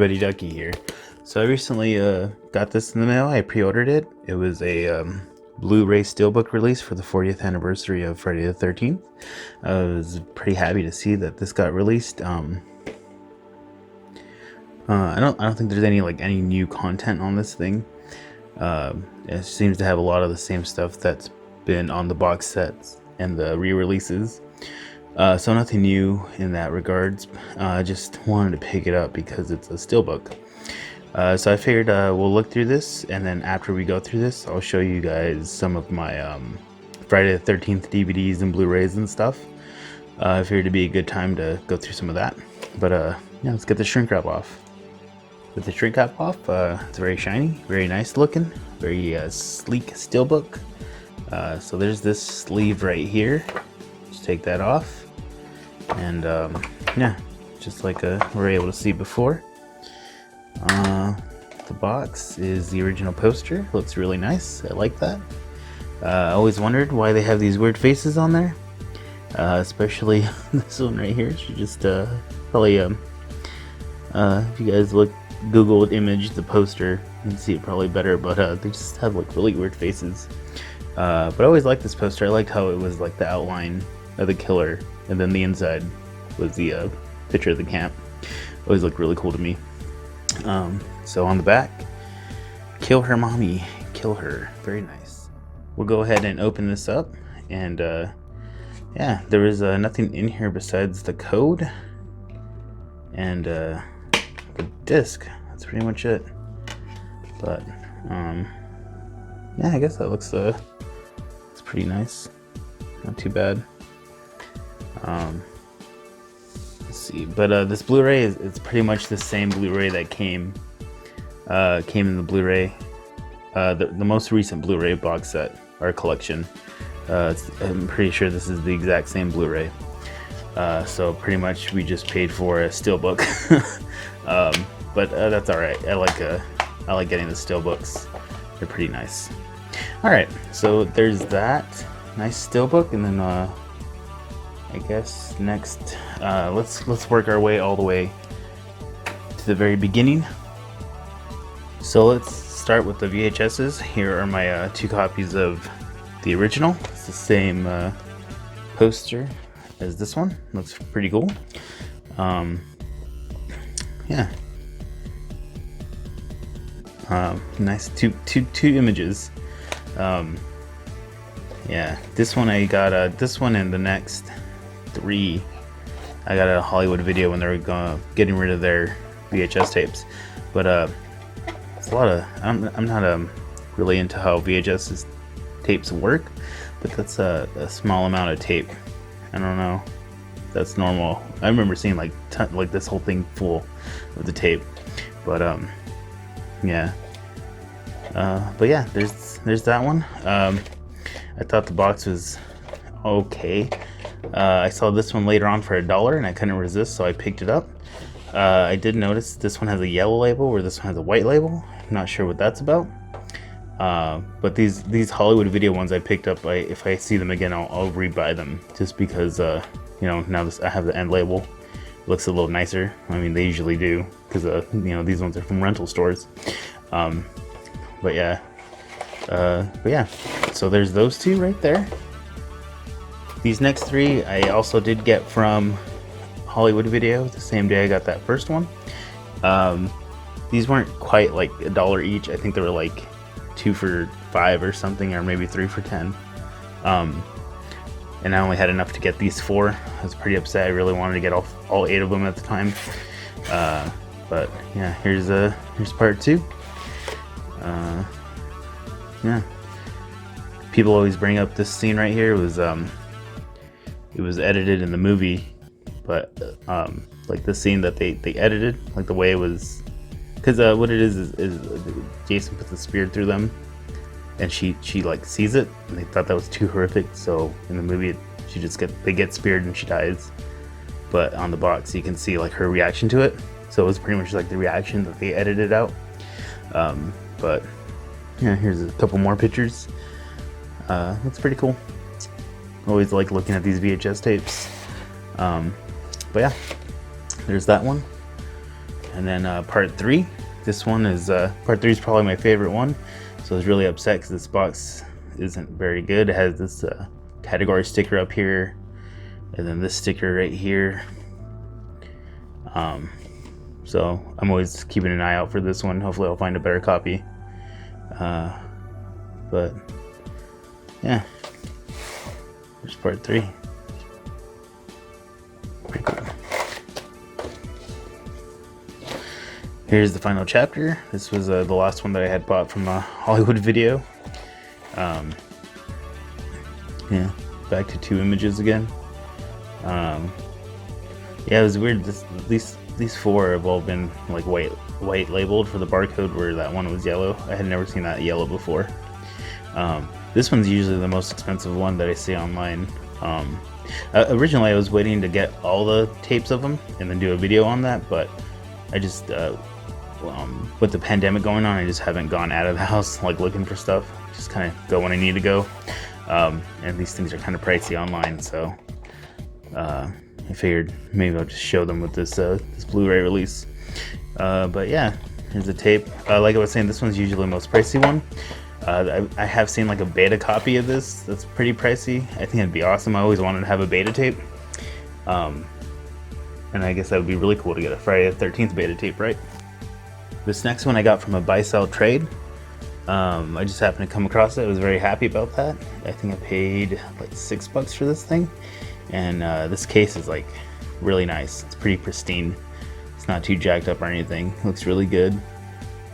everybody, Ducky here. So I recently got this in the mail. I pre-ordered it. It was a Blu-ray Steelbook release for the 40th anniversary of Friday the 13th. I was pretty happy to see that this got released. I don't think there's any new content on this thing. It seems to have a lot of the same stuff that's been on the box sets and the re-releases. So nothing new in that regards. I just wanted to pick it up because it's a Steelbook. So I figured we'll look through this, and then after we go through this, I'll show you guys some of my Friday the 13th DVDs and Blu-rays and stuff. I figured it'd be a good time to go through some of that. But yeah, let's get the shrink wrap off. With the shrink wrap off, it's very shiny, very nice looking, very sleek Steelbook. So there's this sleeve right here. Just take that off. And yeah, just like we're able to see before. The box is the original poster. Looks really nice. I like that. I always wondered why they have these weird faces on there. Especially this one right here. She just probably if you guys Google image the poster, you can see it probably better. But they just have like really weird faces. But I always liked this poster. I liked how it was like the outline of the killer, and then the inside was the picture of the camp. Always looked really cool to me. So on the back, kill her mommy, kill her. Very nice. We'll go ahead and open this up, and yeah, there is nothing in here besides the code and the disc. That's pretty much it. But yeah, I guess that looks it's pretty nice. Not too bad. Let's see, but this Blu-ray it's pretty much the same Blu-ray that came in the Blu-ray, the most recent Blu-ray box set or collection. I'm pretty sure this is the exact same Blu-ray. So pretty much we just paid for a Steelbook. But that's all right. I like getting the Steelbooks. They're pretty nice. All right, so there's that nice Steelbook, and then I guess next let's work our way all the way to the very beginning. So let's start with the VHSs. Here are my 2 copies of the original. It's the same poster as this one. Looks pretty cool. Yeah. Nice two images. Yeah, this one I got this one and the next 3 I got a Hollywood Video when they were getting rid of their VHS tapes. But it's a lot of I'm not really into how VHS tapes work, but that's a small amount of tape. I don't know if that's normal. I remember seeing like this whole thing full of the tape, but yeah. But yeah, there's that one. I thought the box was okay. I saw this one later on for $1 and I couldn't resist, so I picked it up. I did notice this one has a yellow label where this one has a white label. I'm not sure what that's about. But these Hollywood Video ones I picked up, if I see them again, I'll rebuy them, just because you know, now I have the end label. It looks a little nicer. I mean, they usually do, because you know, these ones are from rental stores. But yeah, so there's those 2 right there. These next 3 I also did get from Hollywood Video the same day I got that first one. These weren't quite like $1 each. I think they were like 2 for $5 or something, or maybe 3 for $10. And I only had enough to get these 4. I was pretty upset. I really wanted to get all 8 of them at the time. But yeah, here's part 2. Yeah, people always bring up this scene right here. It was edited in the movie, but like the scene that they edited, like the way it was, because what it is Jason puts a spear through them, and she like sees it, and they thought that was too horrific. So in the movie, they get speared and she dies. But on the box, you can see like her reaction to it. So it was pretty much like the reaction that they edited out. But yeah, here's a couple more pictures. Looks pretty cool. Always like looking at these VHS tapes. But yeah, there's that one. And then part 3. This one is part 3 is probably my favorite one. So I was really upset because this box isn't very good. It has this category sticker up here, and then this sticker right here. So I'm always keeping an eye out for this one. Hopefully I'll find a better copy. But yeah, here's part 3. Pretty cool. Here's the final chapter. This was the last one that I had bought from a Hollywood video. Yeah, back to 2 images again. Yeah, it was weird. These 4 have all been like white labeled for the barcode, where that one was yellow. I had never seen that yellow before. This one's usually the most expensive one that I see online. Originally I was waiting to get all the tapes of them and then do a video on that, but I just with the pandemic going on, I just haven't gone out of the house like looking for stuff. Just kind of go when I need to go, and these things are kind of pricey online, so I figured maybe I'll just show them with this this Blu-ray release. But yeah, here's the tape. Like I was saying, this one's usually the most pricey one. I have seen like a beta copy of this that's pretty pricey. I think it'd be awesome. I always wanted to have a beta tape, and I guess that would be really cool to get a Friday the 13th beta tape, right? This next one I got from a buy-sell trade. I just happened to come across it. I was very happy about that. I think I paid like $6 for this thing, and this case is like really nice. It's pretty pristine. It's not too jacked up or anything. It looks really good.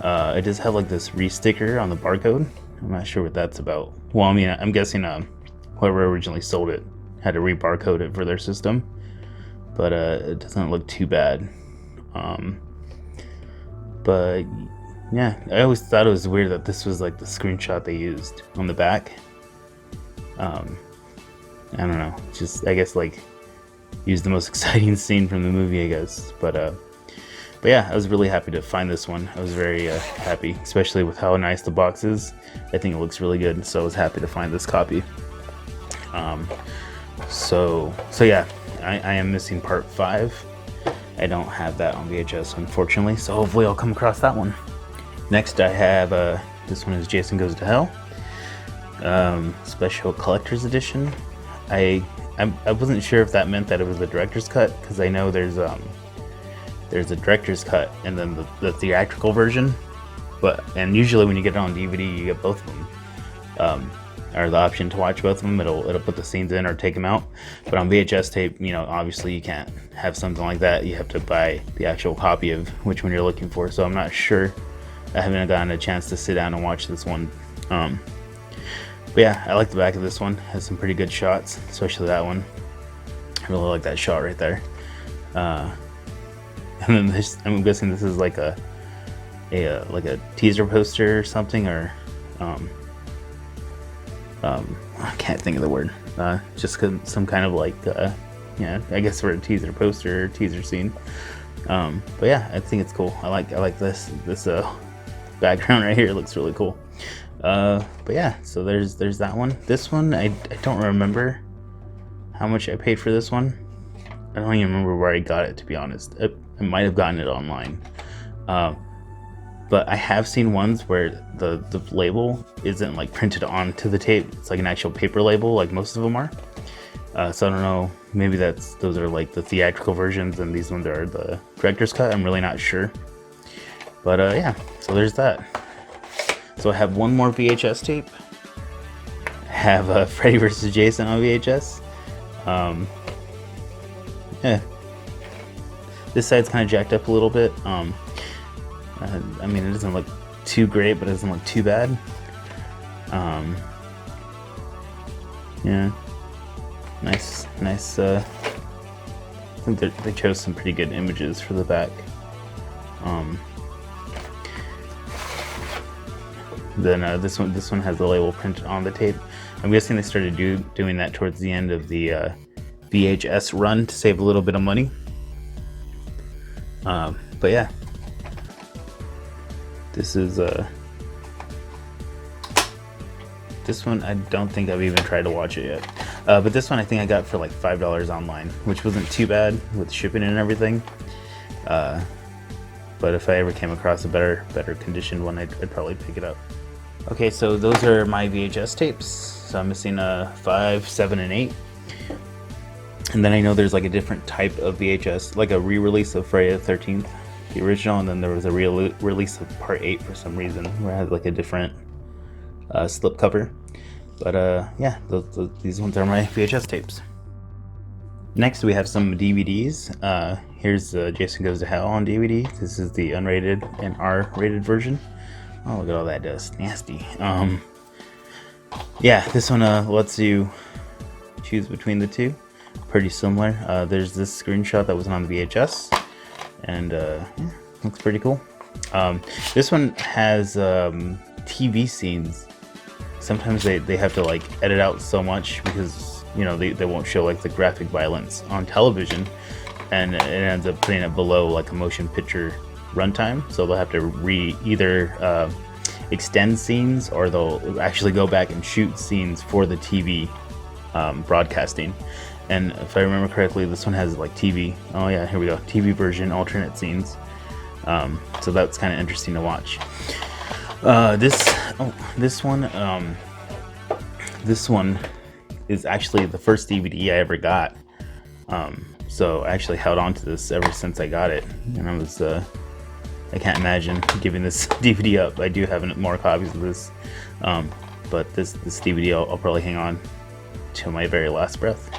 It does have like this re-sticker on the barcode. I'm not sure what that's about. Well, I mean, I'm guessing whoever originally sold it had to re-barcode it for their system, but it doesn't look too bad. But yeah, I always thought it was weird that this was like the screenshot they used on the back. I don't know, just I guess like use the most exciting scene from the movie, I guess. But yeah, I was really happy to find this one. I was very happy, especially with how nice the box is. I think it looks really good, so I was happy to find this copy. So yeah, I am missing part 5. I don't have that on VHS, unfortunately, so hopefully I'll come across that one. Next I have, this one is Jason Goes to Hell. Special collector's edition. I wasn't sure if that meant that it was the director's cut, because I know there's a director's cut and then the theatrical version, and usually when you get it on DVD you get both of them, or the option to watch both of them. It'll put the scenes in or take them out. But on VHS tape, you know, obviously you can't have something like that. You have to buy the actual copy of which one you're looking for. So I'm not sure. I haven't gotten a chance to sit down and watch this one. But yeah, I like the back of this one. It has some pretty good shots, especially that one. I really like that shot right there. And then this, I'm guessing this is like a teaser poster or something, or I can't think of the word. Just some kind of like yeah, I guess for a teaser poster or teaser scene. But yeah, I think it's cool. I like this background right here. It looks really cool. But yeah, so there's that one. This one I don't remember how much I paid for this one. I don't even remember where I got it, to be honest. I might have gotten it online. But I have seen ones where the label isn't like printed onto the tape. It's like an actual paper label, like most of them are. So I don't know, maybe those are like the theatrical versions and these ones are the director's cut. I'm really not sure. But yeah, so there's that. So I have one more VHS tape. I have Freddy vs. Jason on VHS. Yeah. This side's kind of jacked up a little bit. I mean, it doesn't look too great, but it doesn't look too bad. Yeah, nice. I think they chose some pretty good images for the back. Then this one has the label printed on the tape. I'm guessing they started doing that towards the end of the VHS run to save a little bit of money. But yeah. This is this one I don't think I've even tried to watch it yet. But this one I think I got for like $5 online, which wasn't too bad with shipping and everything. but if I ever came across a better conditioned one, I'd probably pick it up. Okay, so those are my VHS tapes. So I'm missing 5, 7, and 8. And then I know there's like a different type of VHS, like a re-release of Friday the 13th, the original, and then there was a release of Part 8 for some reason, where it had like a different slip cover. But yeah, these ones are my VHS tapes. Next, we have some DVDs. Here's Jason Goes to Hell on DVD. This is the unrated and R-rated version. Oh, look at all that dust. Nasty. Yeah, this one lets you choose between the two. Pretty similar. There's this screenshot that wasn't on the VHS. And yeah, looks pretty cool. This one has TV scenes. Sometimes they have to like edit out so much because they won't show like the graphic violence on television, and it ends up putting it below like a motion picture runtime, so they'll have to either extend scenes, or they'll actually go back and shoot scenes for the TV broadcasting. And if I remember correctly, this one has like TV. Oh yeah, here we go, TV version, alternate scenes. So that's kind of interesting to watch. This one is actually the first DVD I ever got. So I actually held on to this ever since I got it, and I can't imagine giving this DVD up. I do have more copies of this, but this DVD I'll probably hang on till my very last breath.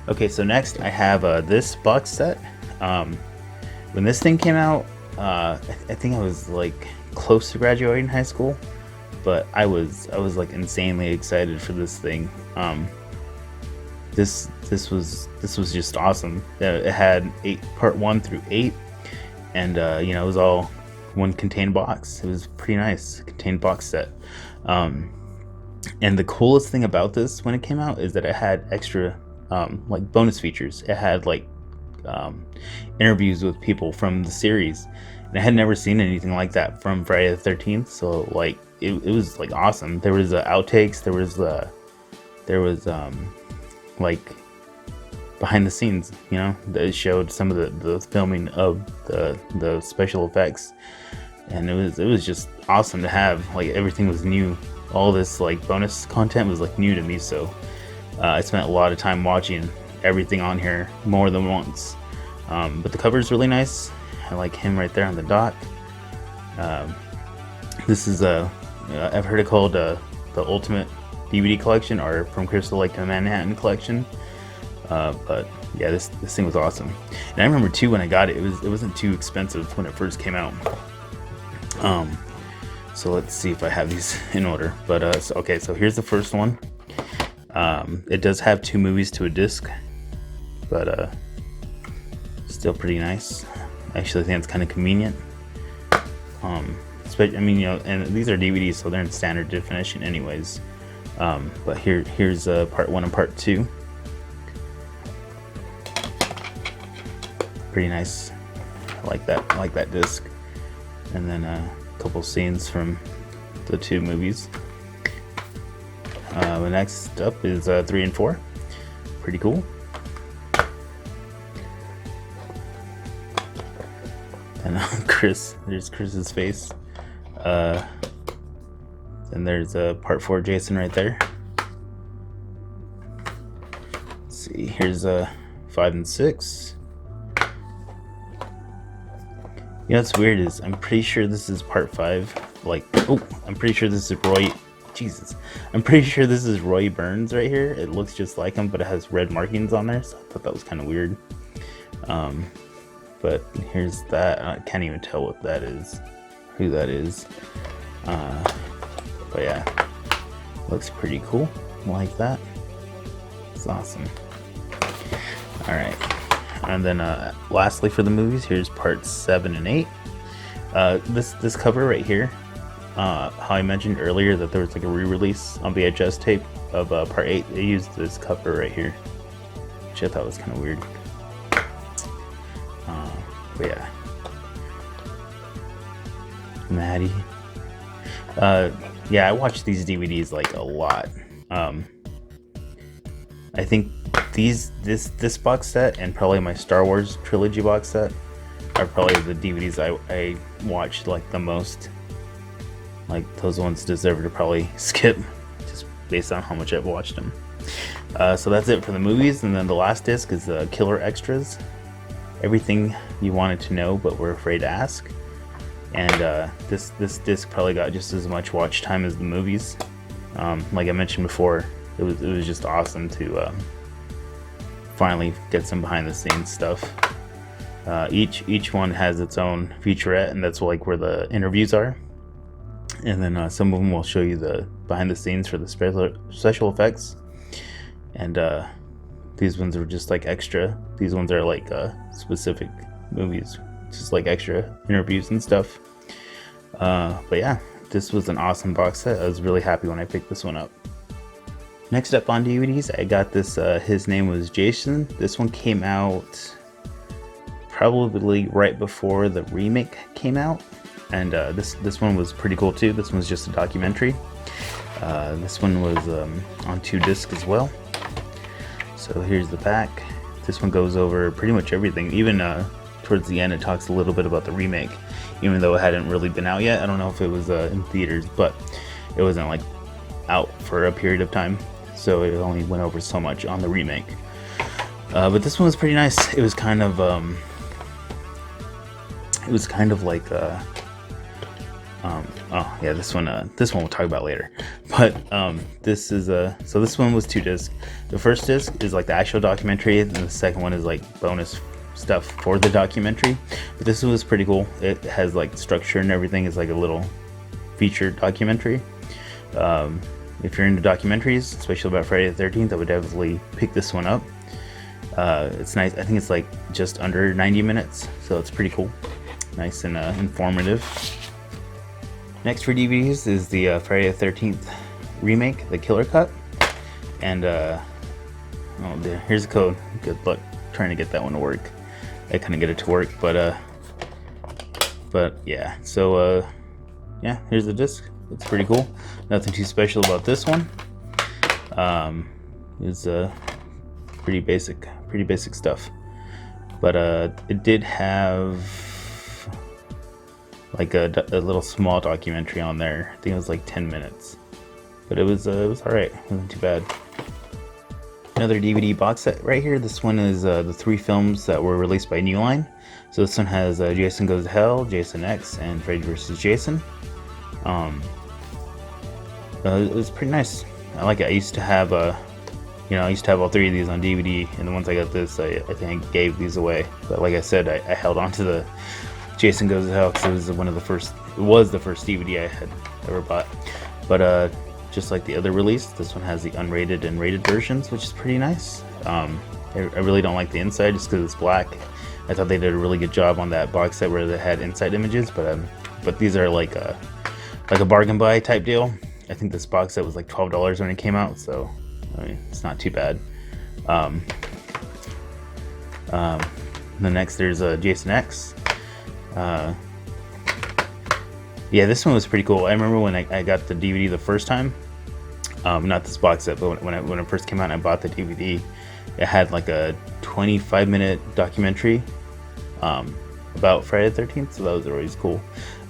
Okay, so next I have this box set. When this thing came out, I think I was like close to graduating high school, but I was like insanely excited for this thing. This was just awesome. It had part 1 through 8, and it was all one contained box. It was pretty nice, contained box set. And the coolest thing about this when it came out is that it had extra like bonus features. It had like interviews with people from the series, and I had never seen anything like that from Friday the 13th. So like it was like awesome. There was outtakes. There was like behind the scenes, that showed some of the filming of the special effects, and it was just awesome to have. Like everything was new. All this like bonus content was like new to me, so I spent a lot of time watching everything on here more than once. But the cover is really nice. I like him right there on the dock. This is I've heard it called the Ultimate DVD Collection, or From Crystal Lake to Manhattan Collection. But yeah, this thing was awesome. And I remember too, when I got it, it wasn't too expensive when it first came out. So let's see if I have these in order. But okay, so here's the first one. It does have 2 movies to a disc, but still pretty nice. I actually think it's kind of convenient. I mean, and these are DVDs, so they're in standard definition anyways. But here's part 1 and part 2. Pretty nice. I like that disc. And then a couple scenes from the 2 movies. The next up is 3 and 4. Pretty cool. And there's Chris's face. And there's part 4 Jason right there. Let's see, here's 5 and 6. What's weird is I'm pretty sure this is part 5. I'm pretty sure this is Roy. Jesus. I'm pretty sure this is Roy Burns right here. It looks just like him, but it has red markings on there, so I thought that was kind of weird. But here's that. I can't even tell what that is, who that is. But yeah, looks pretty cool. I like that. It's awesome. Alright. And then lastly for the movies, here's parts 7 and 8. This cover right here, how I mentioned earlier that there was like a re-release on VHS tape of part 8. They used this cover right here, which I thought was kind of weird. But yeah, Maddie. Yeah, I watched these DVDs like a lot. I think this box set and probably my Star Wars trilogy box set are probably the DVDs I watched like the most. Like those ones deserve to probably skip, just based on how much I've watched them. So that's it for the movies, and then the last disc is Killer Extras. Everything you wanted to know but were afraid to ask. And this disc probably got just as much watch time as the movies. Like I mentioned before, it was just awesome to finally get some behind the scenes stuff. Each one has its own featurette, and that's like where the interviews are. And then some of them will show you the behind the scenes for the special effects. And these ones are just like extra. These ones are like specific movies, just like extra interviews and stuff. But yeah, this was an awesome box set. I was really happy when I picked this one up. Next up on DVDs, I got this. His name was Jason. This one came out probably right before the remake came out, and this one was pretty cool too. This one's just a documentary. This one was on 2 discs as well. So here's the back. This one goes over pretty much everything. Even towards the end, it talks a little bit about the remake, even though it hadn't really been out yet. I don't know if it was in theaters, but it wasn't like out for a period of time, so it only went over so much on the remake. But this one was pretty nice. It was kind of like oh yeah, this one we'll talk about later. But this is so this one was 2 discs. The first disc is like the actual documentary, and the second one is like bonus stuff for the documentary. But this was pretty cool. It has like structure and everything. It's like a little featured documentary. If you're into documentaries, especially about Friday the 13th, I would definitely pick this one up. It's nice. I think it's like just under 90 minutes, so it's pretty cool. Nice and informative. Next for DVDs is the Friday the 13th remake, the Killer Cut. And oh dear, here's the code. Good luck trying to get that one to work. I couldn't get it to work, but yeah. So yeah, here's the disc. It's pretty cool. Nothing too special about this one. It's pretty basic stuff. But it did have like a little small documentary on there. I think it was like 10 minutes, but it was alright. It wasn't too bad. Another DVD box set right here. This one is the 3 films that were released by New Line. So this one has Jason Goes to Hell, Jason X, and Freddy vs. Jason. It was pretty nice. I like it. I used to have all 3 of these on DVD, and the ones I got this, I think I gave these away. But like I said, I held on to the Jason Goes to Hell because it was the first DVD I had ever bought. But just like the other release, this one has the unrated and rated versions, which is pretty nice. I really don't like the inside just because it's black. I thought they did a really good job on that box set where they had inside images, but these are like a bargain buy type deal. I think this box set was like $12 when it came out, so I mean, it's not too bad. The next there's Jason X. Yeah, this one was pretty cool. I remember when I got the DVD the first time. Not this box set, but when it first came out and I bought the DVD, it had like a 25-minute documentary about Friday the 13th, so that was always cool.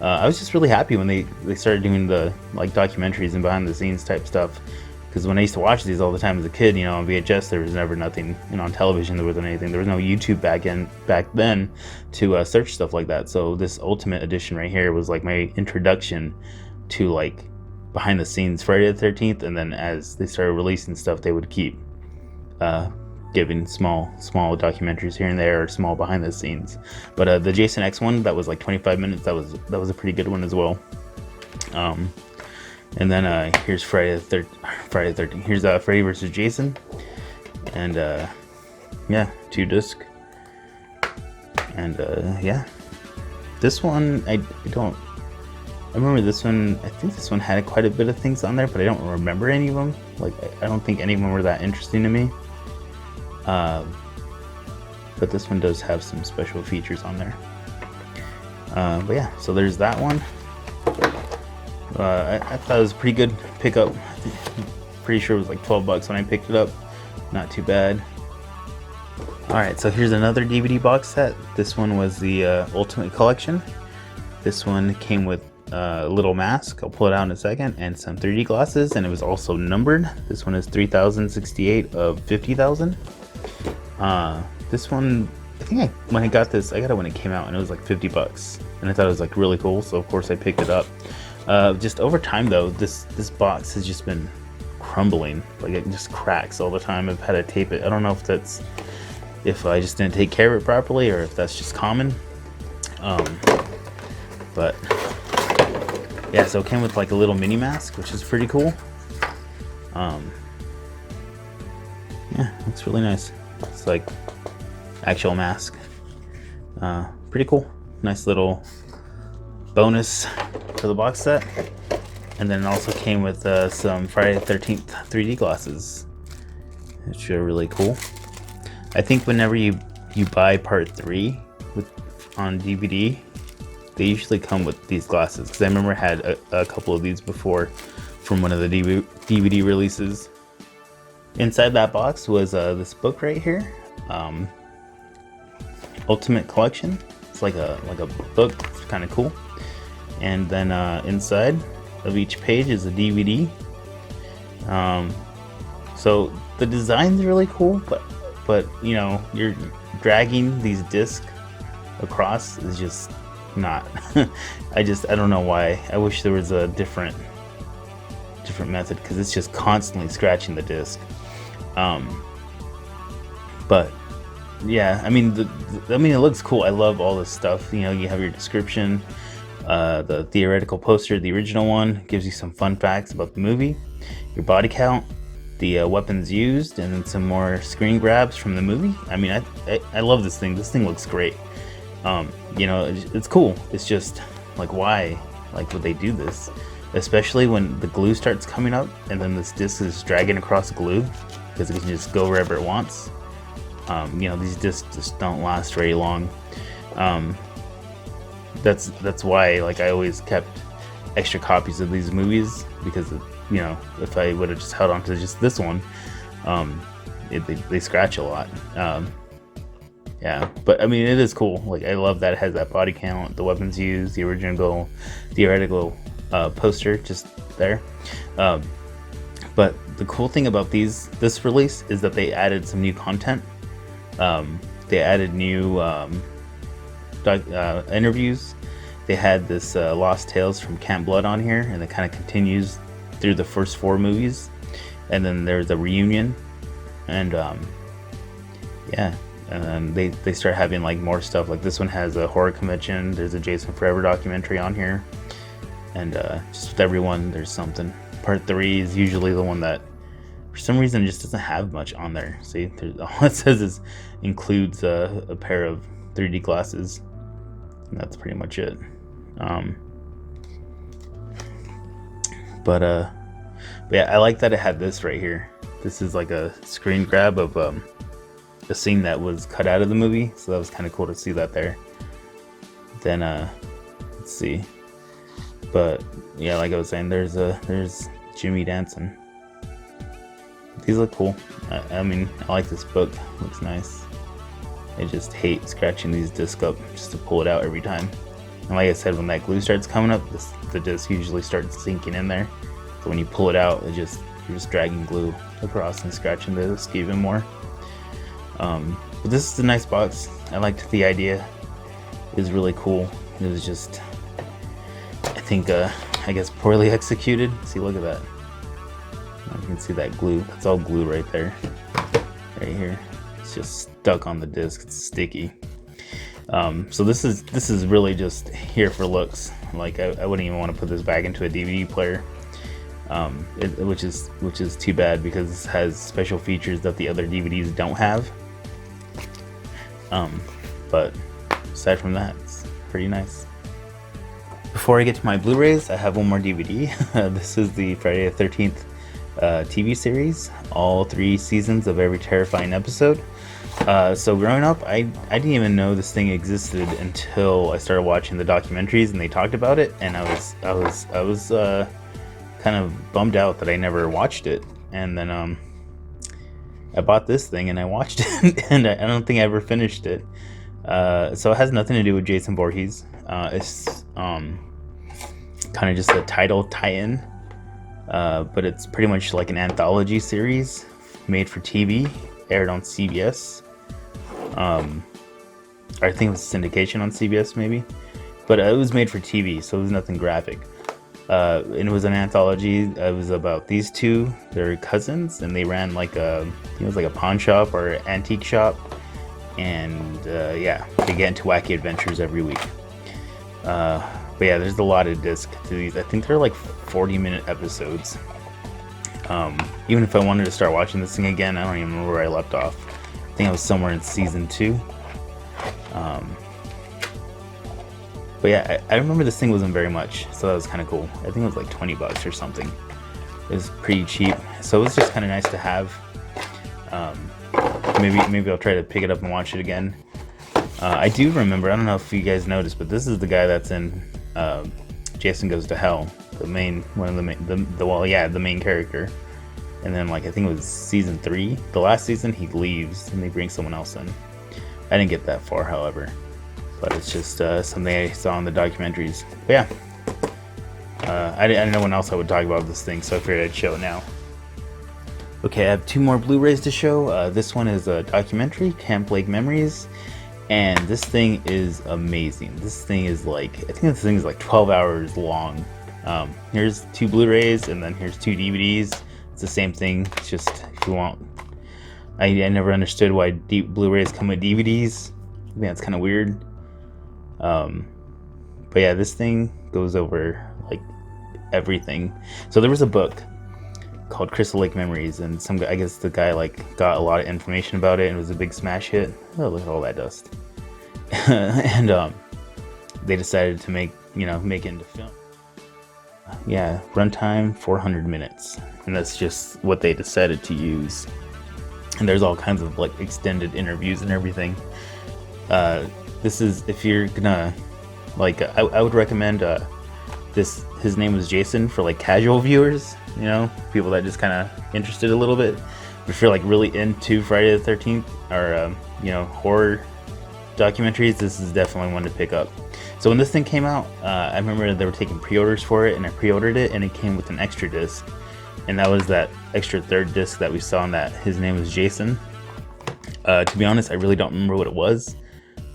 I was just really happy when they started doing the like documentaries and behind the scenes type stuff, because when I used to watch these all the time as a kid, on VHS, there was never nothing, on television there wasn't anything, there was no YouTube back then to search stuff like that. So this Ultimate Edition right here was like my introduction to like behind the scenes Friday the 13th, and then as they started releasing stuff, they would keep giving small documentaries here and there, or small behind the scenes. But the Jason X one, that was like 25 minutes, that was a pretty good one as well. And then here's Friday the 13th. Here's Freddy vs. Jason, and yeah, 2 disc. And yeah, this one I remember this one. I think this one had quite a bit of things on there, but I don't remember any of them. Like I don't think any of them were that interesting to me. But this one does have some special features on there. But yeah, so there's that one. I thought it was a pretty good pickup. Pretty sure it was like $12 when I picked it up. Not too bad. Alright, so here's another DVD box set. This one was the Ultimate Collection. This one came with a little mask, I'll pull it out in a second, and some 3D glasses, and it was also numbered. This one is 3068 of 50,000. This one, I think when I got this, I got it when it came out, and it was like 50 bucks. And I thought it was like really cool, so of course I picked it up. Just over time though, this box has just been crumbling. Like it just cracks all the time. I've had to tape it. I don't know if that's, if I just didn't take care of it properly, or if that's just common. But yeah, so it came with like a little mini mask, which is pretty cool. Yeah, looks really nice. It's like actual mask. Pretty cool. Nice little bonus for the box set. And then it also came with some Friday the 13th 3D glasses, which are really cool. I think whenever you buy part 3 on DVD, they usually come with these glasses, because I remember I had a couple of these before from one of the DVD releases. Inside that box was this book right here, Ultimate Collection. It's like a book, it's kind of cool. And then inside of each page is a DVD. So the design's really cool, but you know, you're dragging these discs across is just not. I don't know why. I wish there was a different method, because it's just constantly scratching the disc. But yeah, I mean, it looks cool. I love all this stuff. You know, you have your description, the theoretical poster, the original one gives you some fun facts about the movie, your body count, the weapons used, and then some more screen grabs from the movie. I mean, I love this thing. This thing looks great. You know, it's cool. It's just like, why? Like, would they do this? Especially when the glue starts coming up and then this disc is dragging across glue, because it can just go wherever it wants. You know, these discs just don't last very long. That's why, like, I always kept extra copies of these movies, because you know, if I would have just held on to just this one, they scratch a lot. Yeah, but I mean, it is cool. Like, I love that it has that body count, the weapons used, the original theoretical poster just there. But the cool thing about this release is that they added some new content. They added new interviews. They had this Lost Tales from Camp Blood on here, and it kind of continues through the first 4 movies. And then there's a reunion, and yeah, and then they start having like more stuff. Like this one has a horror convention. There's a Jason Forever documentary on here, and just with everyone, there's something. Part 3 is usually the one that, for some reason, just doesn't have much on there. See, all it says is includes a pair of 3D glasses, and that's pretty much it. But yeah, I like that it had this right here. This is like a screen grab of a scene that was cut out of the movie, so that was kind of cool to see that there. Then let's see. But yeah, like I was saying, there's Jimmy dancing. These look cool. I mean, I like this book. Looks nice. I just hate scratching these discs up just to pull it out every time. And like I said, when that glue starts coming up, the disc usually starts sinking in there. So when you pull it out, you're just dragging glue across and scratching the disc even more. But this is a nice box. I liked the idea. It was really cool. It was just, I think, I guess poorly executed. See, look at that. You can see that glue. That's all glue right there, right here. It's just stuck on the disc. It's sticky. So this is really just here for looks. Like I wouldn't even want to put this back into a DVD player, which is too bad, because this has special features that the other DVDs don't have. But aside from that, it's pretty nice. Before I get to my Blu-rays, I have one more DVD. This is the Friday the 13th TV series, all 3 seasons of every terrifying episode. So growing up, I didn't even know this thing existed until I started watching the documentaries and they talked about it, and I was kind of bummed out that I never watched it. And then I bought this thing and I watched it, and I don't think I ever finished it. So it has nothing to do with Jason Voorhees. It's kind of just a title tie-in, but it's pretty much like an anthology series made for TV, aired on CBS. I think it was syndication on CBS maybe, but it was made for TV, so it was nothing graphic. And it was an anthology. It was about these two. They're cousins, and they ran like it was like a pawn shop or an antique shop. And yeah, they get into wacky adventures every week. But yeah, there's a lot of disc to these. I think they're like 40-minute episodes. Even if I wanted to start watching this thing again, I don't even remember where I left off. I think I was somewhere in season 2. But yeah, I remember this thing wasn't very much, so that was kind of cool. I think it was like $20 or something. It was pretty cheap, so it was just kind of nice to have. Maybe I'll try to pick it up and watch it again. I do remember, I don't know if you guys noticed, but this is the guy that's in Jason Goes to Hell, the main character. And then like I think it was season 3, the last season, he leaves and they bring someone else in. I didn't get that far, however, but it's just something I saw in the documentaries. But yeah, I didn't know when else I would talk about this thing, so I figured I'd show it now. Okay, I have 2 more Blu-rays to show. This one is a documentary, Camp Lake Memories, and this thing is amazing. This thing is like, I think this thing is like 12 hours long. Here's 2 Blu-rays, and then here's 2 DVDs. It's the same thing, it's just if you want. I never understood why Blu-rays come with DVDs. I think that's kind of weird. But yeah, this thing goes over like everything. So there was a book called Crystal Lake Memories, and I guess the guy like got a lot of information about it, and it was a big smash hit. Oh, look at all that dust. And they decided to make it into film. Yeah, runtime 400 minutes, and that's just what they decided to use. And there's all kinds of like extended interviews and everything. This is, if you're gonna like, I would recommend this. His name was Jason for like casual viewers, people that just kind of interested a little bit. But if you're like really into Friday the 13th or horror documentaries, this is definitely one to pick up. So when this thing came out, I remember they were taking pre-orders for it, and I pre-ordered it, and it came with an extra disc. And that was that extra 3rd disc that we saw in that His Name Was Jason. To be honest, I really don't remember what it was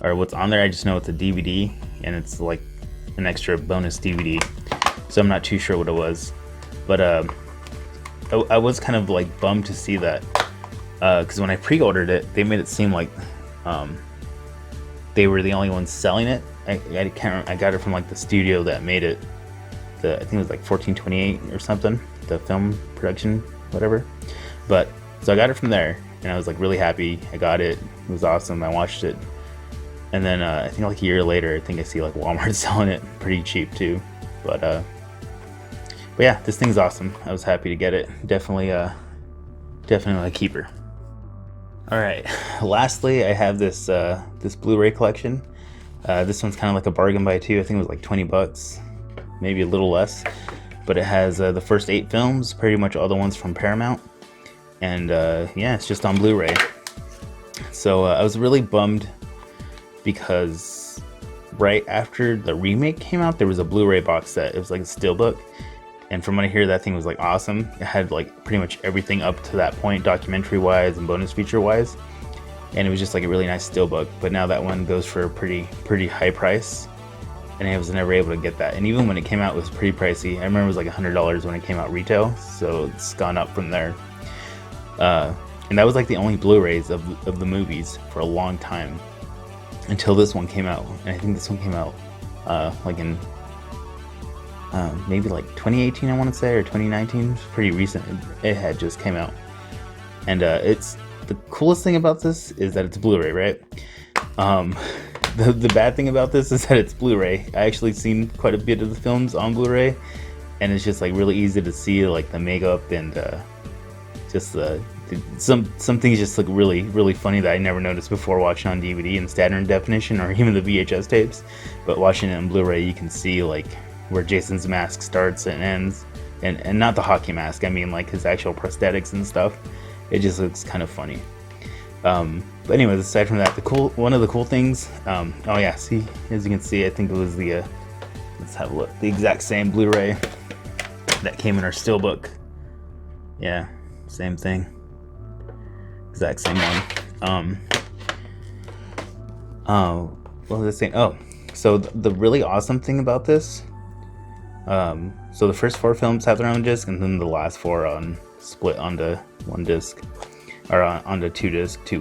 or what's on there. I just know it's a DVD, and it's like an extra bonus DVD. So I'm not too sure what it was. But I was kind of like bummed to see that, because when I pre-ordered it, they made it seem like they were the only ones selling it. I can't remember, I got it from like the studio that made it. I think it was like 1428 or something, the film production, whatever. But so I got it from there, and I was like really happy. I got it. It was awesome. I watched it, and then I think like a year later, I think I see like Walmart selling it pretty cheap too. But yeah, this thing's awesome. I was happy to get it. Definitely a keeper. All right. Lastly, I have this Blu-ray collection. This one's kind of like a bargain buy too. I think it was like $20, maybe a little less. But it has the first 8 films, pretty much all the ones from Paramount. And yeah, it's just on Blu-ray. So I was really bummed because right after the remake came out, there was a Blu-ray box set. It was like a Steelbook. And from what I hear, that thing was like awesome. It had like pretty much everything up to that point, documentary-wise and bonus feature-wise. And it was just like a really nice Steelbook. But now that one goes for a pretty high price. And I was never able to get that. And even when it came out, it was pretty pricey. I remember it was like $100 when it came out retail. So it's gone up from there. And that was like the only Blu-rays of the movies for a long time. Until this one came out. And I think this one came out like in maybe like 2018, I want to say, or 2019. It's pretty recent. It had just came out. And it's the coolest thing about this is that it's Blu-ray, right? The bad thing about this is that it's Blu-ray. I actually seen quite a bit of the films on Blu-ray, and it's just like really easy to see like the makeup and just some things just look really funny that I never noticed before watching on DVD in standard definition or even the VHS tapes. But watching it on Blu-ray, you can see like where Jason's mask starts and ends, and not the hockey mask. I mean like his actual prosthetics and stuff. It just looks kind of funny. But anyways, aside from that, one of the cool things, oh yeah, see, as you can see, I think it was the let's have a look, the exact same Blu-ray that came in our Steelbook. Yeah, same thing, exact same one. What was I saying? Oh, so the really awesome thing about this, so the first 4 films have their own disc, and then the last 4 on split onto one disc, or onto 2 discs, 2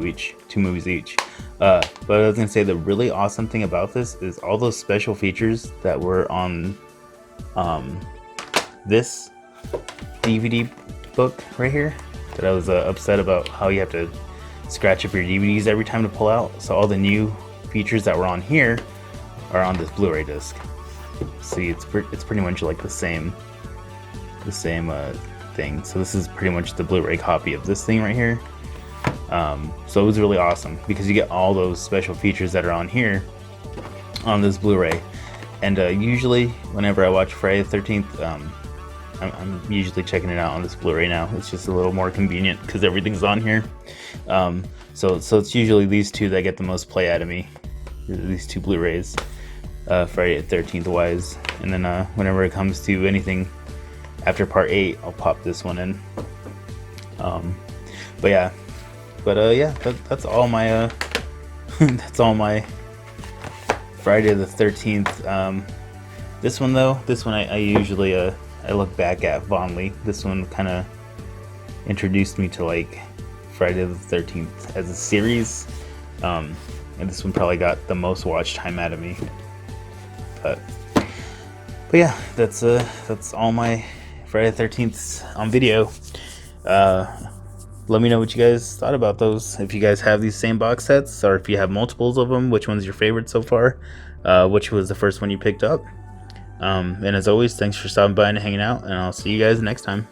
movies each. But I was gonna say the really awesome thing about this is all those special features that were on this DVD book right here, that I was upset about how you have to scratch up your DVDs every time to pull out. So all the new features that were on here are on this Blu-ray disc. See, it's pretty much like the same thing. So this is pretty much the Blu-ray copy of this thing right here. So it was really awesome because you get all those special features that are on here on this Blu-ray. And usually whenever I watch Friday the 13th, I'm usually checking it out on this Blu-ray now. It's just a little more convenient because everything's on here. So it's usually these 2 that get the most play out of me, these 2 Blu-rays, Friday the 13th wise. And then whenever it comes to anything after part 8, I'll pop this one in. But yeah, that's all my that's all my Friday the 13th. This one I usually I look back at fondly. This one kind of introduced me to like Friday the 13th as a series, and this one probably got the most watch time out of me. But yeah, that's all my Friday the 13th on video. Let me know what you guys thought about those. If you guys have these same box sets, or if you have multiples of them, which one's your favorite so far? Which was the first one you picked up? And as always, thanks for stopping by and hanging out, and I'll see you guys next time.